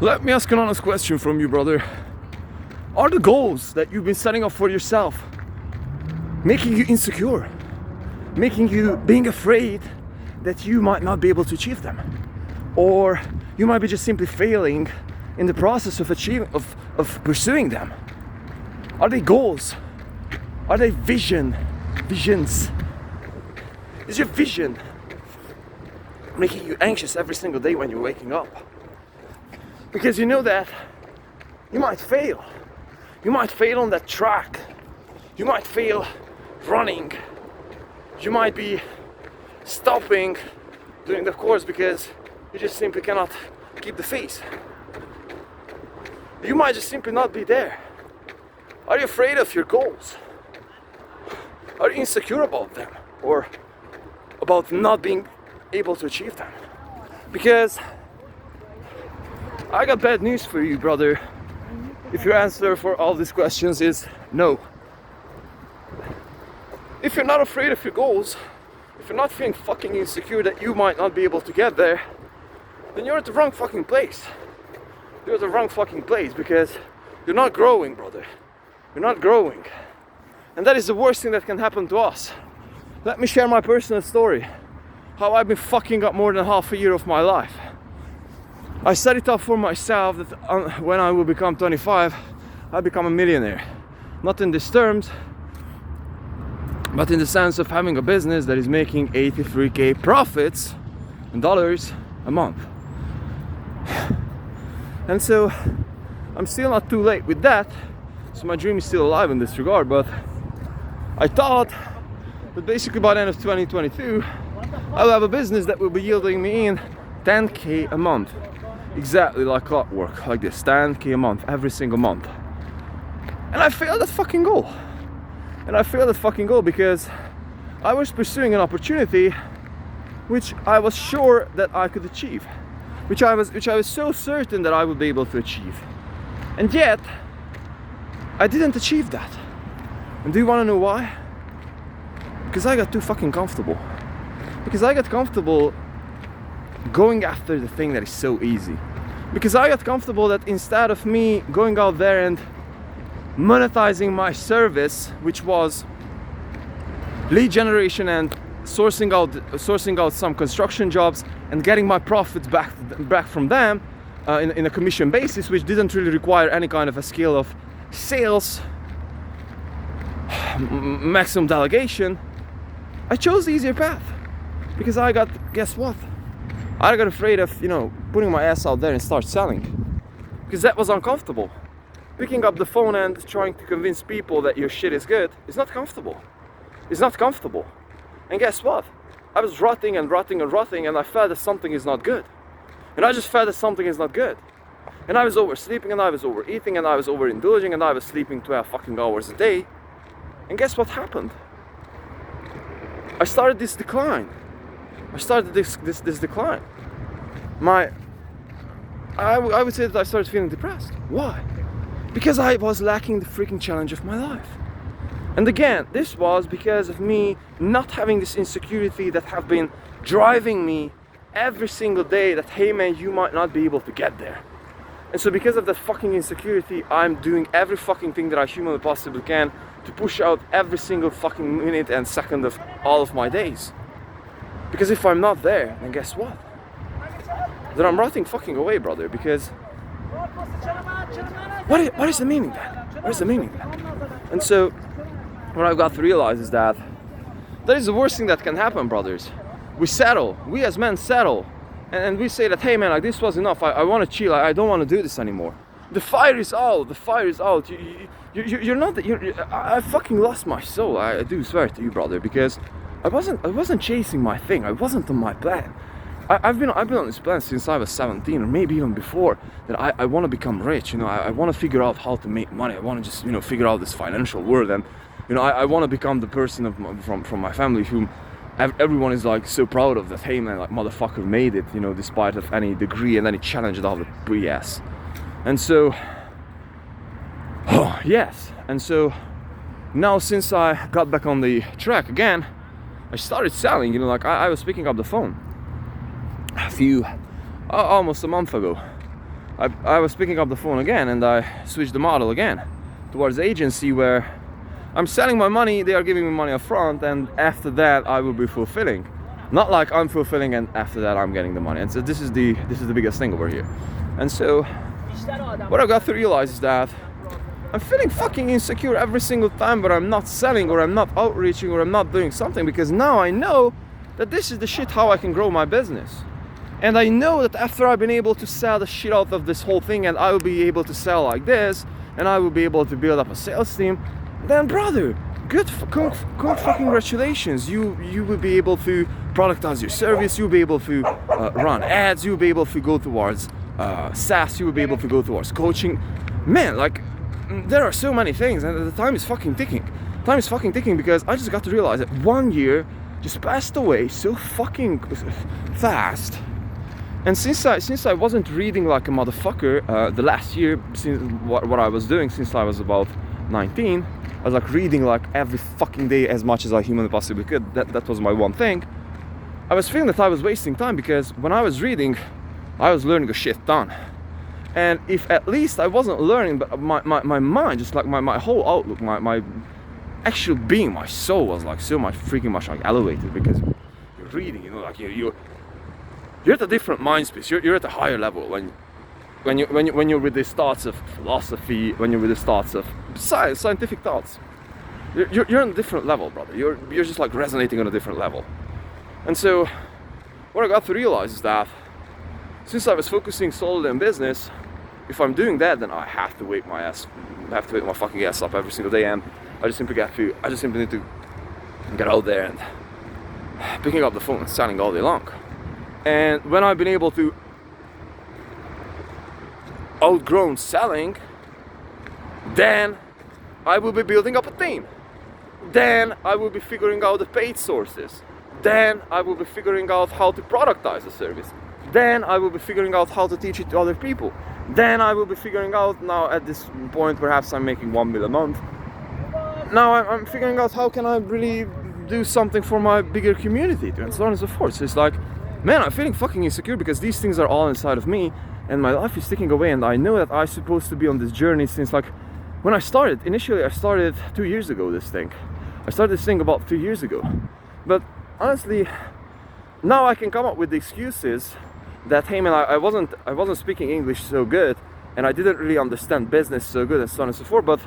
Let me ask an honest question from you, brother. Are the goals that you've been setting up for yourself making you insecure? Making you being afraid that you might not be able to achieve them? Or you might be just simply failing in the process of of pursuing them? Are they goals? Are they visions? Is your vision making you anxious every single day when you're waking up? Because you know that you might fail. You might fail on that track. You might fail running. You might be stopping during the course because you just simply cannot keep the pace. You might just simply not be there. Are you afraid of your goals? Are you insecure about them? Or about not being able to achieve them? Because I got bad news for you, brother. If your answer for all these questions is no. If you're not afraid of your goals, if you're not feeling fucking insecure that you might not be able to get there, then you're at the wrong fucking place. You're at the wrong fucking place because you're not growing, brother. You're not growing. And that is the worst thing that can happen to us. Let me share my personal story. How I've been fucking up more than half a year of my life. I set it up for myself that when I will become 25, I'll become a millionaire. Not in these terms, but in the sense of having a business that is making 83k profits in dollars a month. And so I'm still not too late with that, so my dream is still alive in this regard. But I thought that basically by the end of 2022 I'll have a business that will be yielding me in 10k a month, exactly like clockwork, like this, 10k a month every single month. And I failed that fucking goal. And I failed that fucking goal because I was pursuing an opportunity which I was sure that I could achieve, which I was so certain that I would be able to achieve. And yet I didn't achieve that. And do you want to know why? Because I got too fucking comfortable. Because I got comfortable going after the thing that is so easy. Because I got comfortable that instead of me going out there and monetizing my service, which was lead generation and sourcing out some construction jobs and getting my profits back from them in a commission basis, which didn't really require any kind of a skill of sales, maximum delegation, I chose the easier path. Because guess what? I got afraid of, putting my ass out there and start selling. Because that was uncomfortable. Picking up the phone and trying to convince people that your shit is good is not comfortable. It's not comfortable. And guess what? I was rotting and I felt that something is not good. And I just felt that something is not good. And I was oversleeping and I was overeating and I was overindulging and I was sleeping 12 fucking hours a day. And guess what happened? I started this decline. I started this decline. I would say that I started feeling depressed. Why? Because I was lacking the freaking challenge of my life. And again, this was because of me not having this insecurity that have been driving me every single day that, hey man, you might not be able to get there. And so because of that fucking insecurity, I'm doing every fucking thing that I humanly possibly can to push out every single fucking minute and second of all of my days. Because if I'm not there, then guess what? Then I'm rotting fucking away, brother. Because what is the meaning then? What is the meaning then? And so what I've got to realize is that is the worst thing that can happen, brothers. We settle. We as men settle. And we say that, hey man, like this was enough. I want to chill. I don't want to do this anymore. The fire is out. The fire is out. You're not. I fucking lost my soul. I do swear to you, brother, because I wasn't chasing my thing. I wasn't on my plan. I've been on this plan since I was 17, or maybe even before. That I want to become rich. I want to figure out how to make money. I want to just figure out this financial world, and I want to become the person from my family whom everyone is like so proud of. That, hey man, like motherfucker made it. Despite of any degree and any challenge of the BS. And so, yes. And so now since I got back on the track again, I started selling. I was picking up the phone almost a month ago. I was picking up the phone again, and I switched the model again towards agency, where I'm selling my money, they are giving me money up front, and after that I will be fulfilling. Not like I'm fulfilling and after that I'm getting the money. And so this is the biggest thing over here. And so what I got to realize is that I'm feeling fucking insecure every single time where I'm not selling, or I'm not outreaching, or I'm not doing something, because now I know that this is the shit how I can grow my business. And I know that after I've been able to sell the shit out of this whole thing, and I will be able to sell like this, and I will be able to build up a sales team, then brother, congratulations. You will be able to productize your service, you'll be able to run ads, you'll be able to go towards SaaS, you will be able to go towards coaching. Man, like, there are so many things, and the time is fucking ticking. Time is fucking ticking, because I just got to realize that 1 year just passed away so fucking fast. And since I wasn't reading like a motherfucker the last year, since what I was doing since I was about 19, I was like reading like every fucking day as much as I humanly possibly could. That was my one thing. I was feeling that I was wasting time, because when I was reading, I was learning a shit ton. And if at least I wasn't learning, but my mind, just like my whole outlook, my actual being, my soul was like so much freaking much like elevated, because you're reading, you know, like you're at a different mind space. You're at a higher level when you're with these thoughts of philosophy, when you're with these thoughts of scientific thoughts. You're on a different level, brother. You're just like resonating on a different level. And so what I got to realize is that since I was focusing solely on business, if I'm doing that, then I have to wake my fucking ass up every single day, and I just simply need to get out there and picking up the phone and selling all day long. And when I've been able to outgrown selling, then I will be building up a team. Then I will be figuring out the paid sources. Then I will be figuring out how to productize the service. Then I will be figuring out how to teach it to other people. Then I will be figuring out, now at this point perhaps I'm making 1 million a month. Now I'm figuring out how can I really do something for my bigger community, and so on and so forth. So it's like, man, I'm feeling fucking insecure, because these things are all inside of me, and my life is ticking away, and I know that I'm supposed to be on this journey since like when I started. Initially I started 2 years ago this thing. I started this thing about 2 years ago. But honestly, now I can come up with the excuses that, hey man, I wasn't speaking English so good, and I didn't really understand business so good, and so on and so forth. But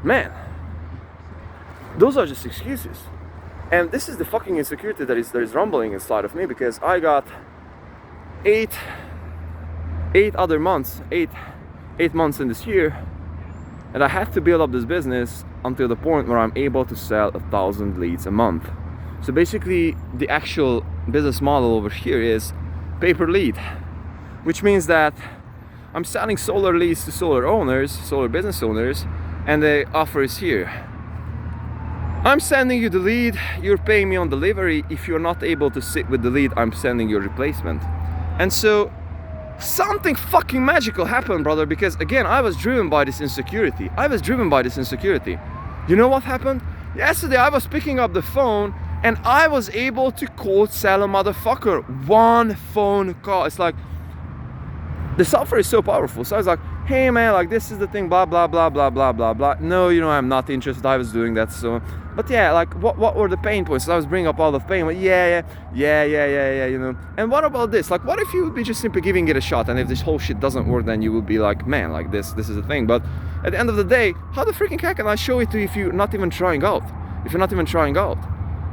man, those are just excuses. And this is the fucking insecurity that is rumbling inside of me, because I got eight months in this year, and I had to build up this business until the point where I'm able to sell 1,000 leads a month. So basically the actual business model over here is pay-per lead, which means that I'm selling solar leads to solar business owners, and the offer is here. I'm sending you the lead, you're paying me on delivery. If you're not able to sit with the lead, I'm sending you a replacement. And so something fucking magical happened, brother, because again, I was driven by this insecurity. You know what happened? Yesterday I was picking up the phone, and I was able to cold sell a motherfucker. One phone call. It's like, the software is so powerful. So I was like, hey man, like this is the thing, blah blah blah blah blah blah blah. No, you know, I'm not interested. I was doing that. So, but yeah, like what were the pain points? So I was bringing up all the pain. Like, yeah, you know. And what about this? Like, what if you would be just simply giving it a shot, and if this whole shit doesn't work, then you would be like, man, like this is the thing. But at the end of the day, how the freaking heck can I show it to you if you're not even trying out?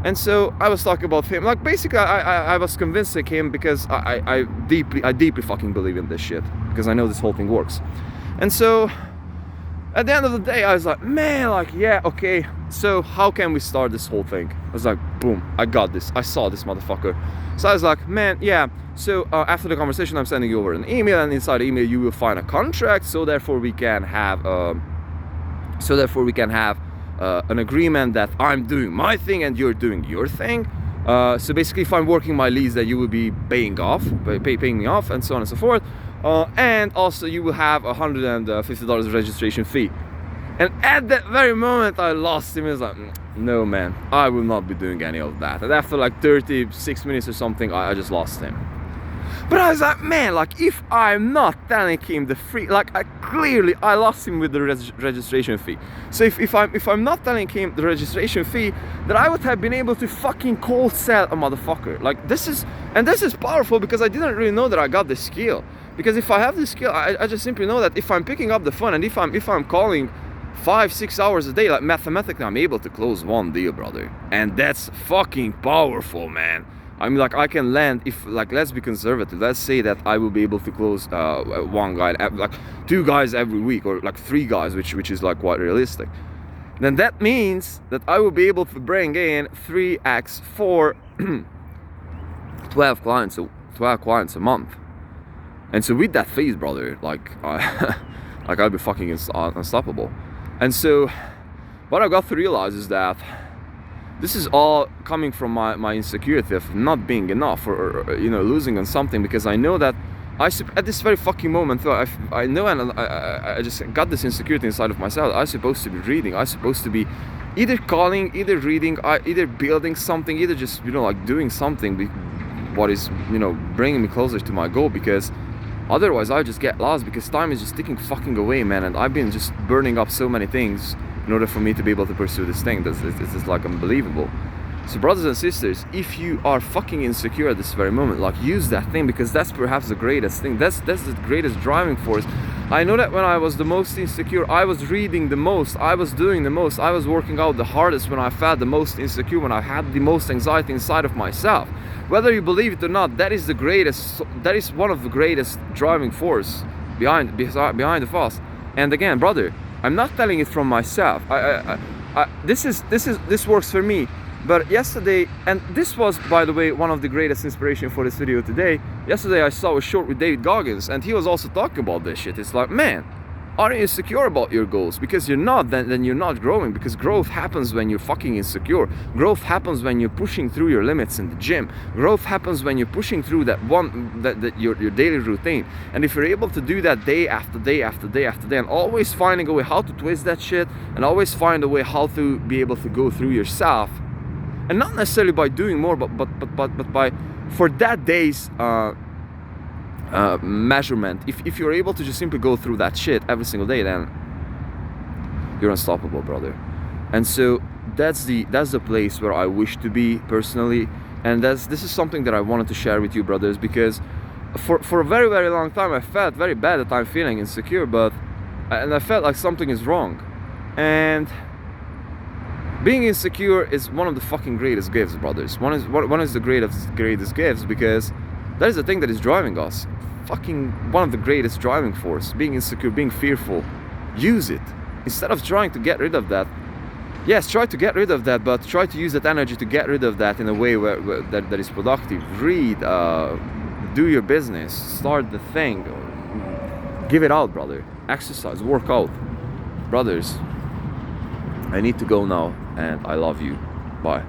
And so I was talking about him. Like basically, I was convincing him because I deeply fucking believe in this shit, because I know this whole thing works. And so at the end of the day, I was like, man, like, yeah, okay, so how can we start this whole thing? I was like, boom, I got this. I saw this motherfucker. So I was like, man, yeah, so after the conversation, I'm sending you over an email, and inside the email you will find a contract, so therefore we can have an agreement that I'm doing my thing and you're doing your thing. So basically, if I'm working my leads, that you will be paying me off, and so on and so forth. And also you will have $150 registration fee. And at that very moment, I lost him. He was like, no man, I will not be doing any of that. And after like 36 minutes or something, I just lost him. But I was like, man, like if I'm not telling him the free, like I lost him with the registration fee. So if I'm not telling him the registration fee, then I would have been able to fucking cold sell a motherfucker. Like this is powerful, because I didn't really know that I got the skill. Because if I have the skill, I just simply know that if I'm picking up the phone and if I'm calling 5-6 hours a day, like mathematically I'm able to close one deal, brother. And that's fucking powerful, man. I mean, like I can land, if like, let's be conservative, let's say that I will be able to close one guy, like 2 guys every week, or like 3 guys, which is like quite realistic. Then that means that I will be able to bring in 3x for 12 clients a month. And so with that phase, brother, like like I'll be fucking unstoppable. And so what I got to realize is that this is all coming from my insecurity of not being enough, or you know, losing on something, because I know that at this very fucking moment, I know, and I just got this insecurity inside of myself. I'm supposed to be reading, I'm supposed to be either calling, either reading, either building something, either just, you know, like doing something what is, you know, bringing me closer to my goal, because otherwise I just get lost, because time is just ticking fucking away, man, and I've been just burning up so many things in order for me to be able to pursue this thing. This is like unbelievable. So brothers and sisters, if you are fucking insecure at this very moment, like use that thing, because that's perhaps the greatest thing. That's the greatest driving force. I know that when I was the most insecure, I was reading the most, I was doing the most, I was working out the hardest when I felt the most insecure, when I had the most anxiety inside of myself. Whether you believe it or not, that is one of the greatest driving force behind the fast. And again, brother, I'm not telling it from myself. This works for me. But yesterday, and this was, by the way, one of the greatest inspiration for this video today. Yesterday I saw a short with David Goggins, and he was also talking about this shit. It's like, man, are you insecure about your goals? Because you're not, then you're not growing. Because growth happens when you're fucking insecure. Growth happens when you're pushing through your limits in the gym. Growth happens when you're pushing through that your daily routine. And if you're able to do that day after day after day after day, and always finding a way how to twist that shit, and always find a way how to be able to go through yourself, and not necessarily by doing more, but by, for that day's measurement, if you're able to just simply go through that shit every single day, then you're unstoppable, brother. And so that's the place where I wish to be personally, and this is something that I wanted to share with you, brothers, because for a very, very long time I felt very bad that I'm feeling insecure, and I felt like something is wrong. And being insecure is one of the fucking greatest gifts, brothers. One is the greatest gifts, because that is the thing that is driving us. Fucking one of the greatest driving force. Being insecure, being fearful. Use it. Instead of trying to get rid of that. Yes, try to get rid of that, but try to use that energy to get rid of that in a way that is productive. Read, do your business, start the thing. Give it out, brother. Exercise, work out. Brothers, I need to go now, and I love you. Bye.